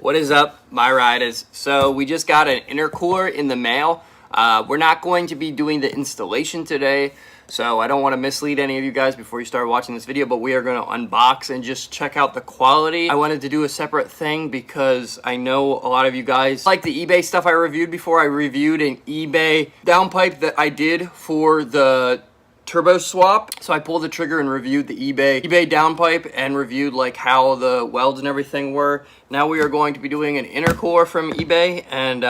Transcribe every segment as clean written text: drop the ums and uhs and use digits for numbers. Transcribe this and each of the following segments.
What is up, my riders? So we just got an intercooler in the mail. We're not going to be doing the installation today, so I don't want to mislead any of you guys before you start watching this video, but we are going to unbox and just check out the quality. I wanted to do a separate thing because I know a lot of you guys like the eBay stuff I reviewed before. I reviewed an eBay downpipe that I did for the turbo swap. So I pulled the trigger and reviewed the eBay downpipe and reviewed like how the welds and everything were. Now we are going to be doing an intercooler from eBay and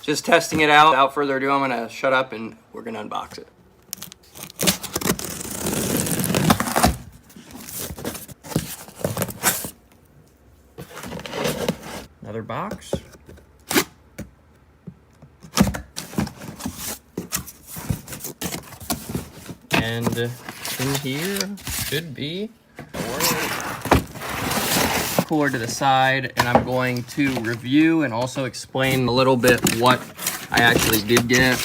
just testing it out. Without further ado, I'm gonna shut up and we're gonna unbox it. Another box. And in here should be cooler to the side, and I'm going to review and also explain a little bit what I actually did get.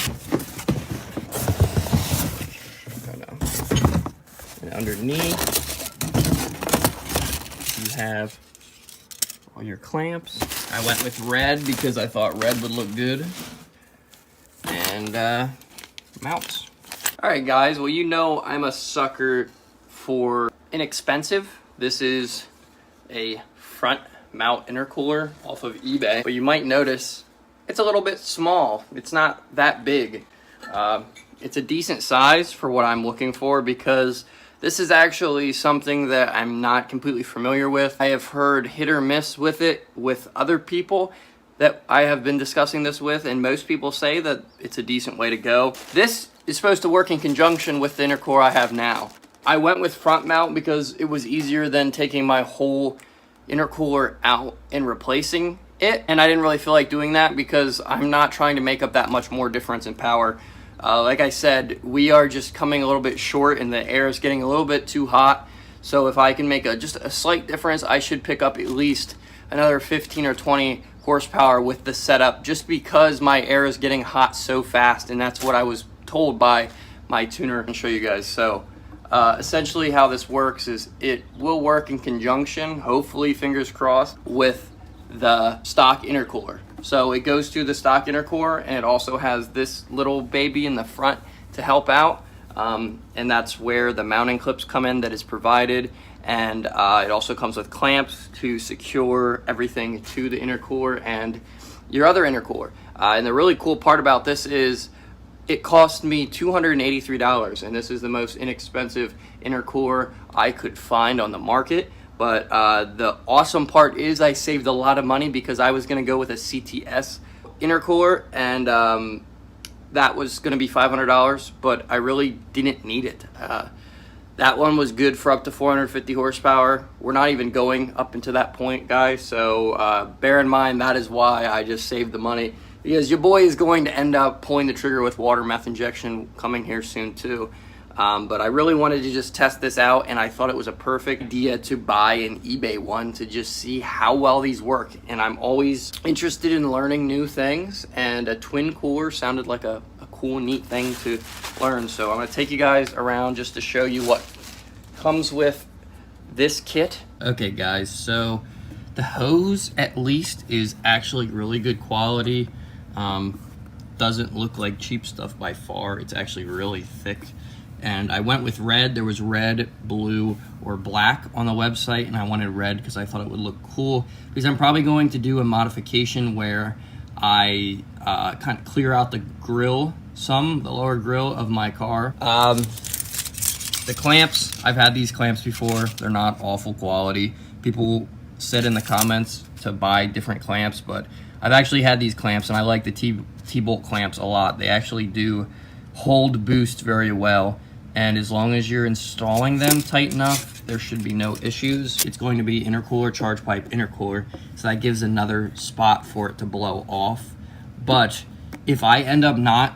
And underneath you have all your clamps. I went with red because I thought red would look good. And mounts. Alright guys, well you know I'm a sucker for inexpensive. This is a front mount intercooler off of eBay, but you might notice it's a little bit small. It's not that big. It's a decent size for what I'm looking for because this is actually something that I'm not completely familiar with. I have heard hit or miss with it with other people that I have been discussing this with, and most people say that it's a decent way to go. This is supposed to work in conjunction with the intercooler I have now. I went with front mount because it was easier than taking my whole intercooler out and replacing it, and I didn't really feel like doing that because I'm not trying to make up that much more difference in power. Like I said, we are just coming a little bit short and the air is getting a little bit too hot, so if I can make just a slight difference, I should pick up at least another 15 or 20 horsepower with the setup, just because my air is getting hot so fast, and that's what I was told by my tuner. I'll show you guys. So essentially how this works is it will work in conjunction, hopefully fingers crossed, with the stock intercooler. So it goes to the stock intercooler, and it also has this little baby in the front to help out, and that's where the mounting clips come in that is provided, and it also comes with clamps to secure everything to the intercooler and your other intercooler. And the really cool part about this is it cost me $283, and this is the most inexpensive intercooler I could find on the market. But the awesome part is I saved a lot of money because I was going to go with a CTS intercooler, and that was going to be $500, but I really didn't need it. That one was good for up to 450 horsepower. We're not even going up into that point, guys, so bear in mind that is why I just saved the money, because your boy is going to end up pulling the trigger with water meth injection coming here soon too. But I really wanted to just test this out, and I thought it was a perfect idea to buy an eBay one to just see how well these work. And I'm always interested in learning new things, and a twin cooler sounded like a cool, neat thing to learn. So I'm going to take you guys around just to show you what comes with this kit. Okay guys, so the hose at least is actually really good quality. Doesn't look like cheap stuff by far. It's actually really thick. And I went with red. There was red, blue, or black on the website, and I wanted red because I thought it would look cool, because I'm probably going to do a modification where I kind of clear out the grill, the lower grill of my car. The clamps, I've had these clamps before. They're not awful quality. People said in the comments to buy different clamps, but I've actually had these clamps, and I like the T-bolt clamps a lot. They actually do hold boost very well, and as long as you're installing them tight enough, there should be no issues. It's going to be intercooler, charge pipe intercooler, so that gives another spot for it to blow off. But if I end up not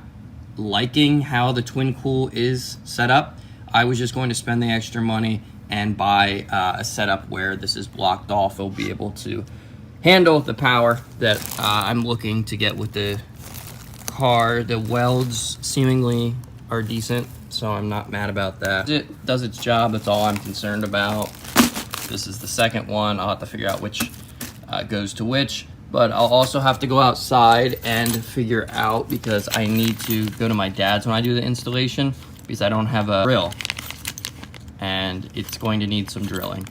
liking how the twin cool is set up, I was just going to spend the extra money and buy a setup where this is blocked off. It'll be able to handle the power that I'm looking to get with the car. The welds seemingly are decent, so I'm not mad about that. It does its job. That's all I'm concerned about. This is the second one. I'll have to figure out which goes to which. But I'll also have to go outside and figure out, because I need to go to my dad's when I do the installation, because I don't have a drill. And it's going to need some drilling,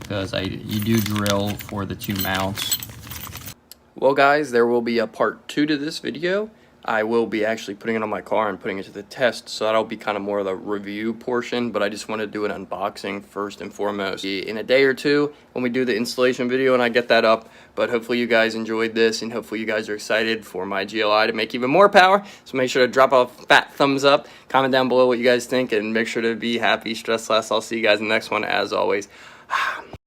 because you do drill for the 2 mounts. Well guys, there will be a part 2 to this video. I will be actually putting it on my car and putting it to the test, so that'll be kind of more of the review portion, but I just want to do an unboxing first and foremost. In a day or two, when we do the installation video and I get that up, but hopefully you guys enjoyed this, and hopefully you guys are excited for my GLI to make even more power, so make sure to drop a fat thumbs up, comment down below what you guys think, and make sure to be happy, stress less. I'll see you guys in the next one, as always.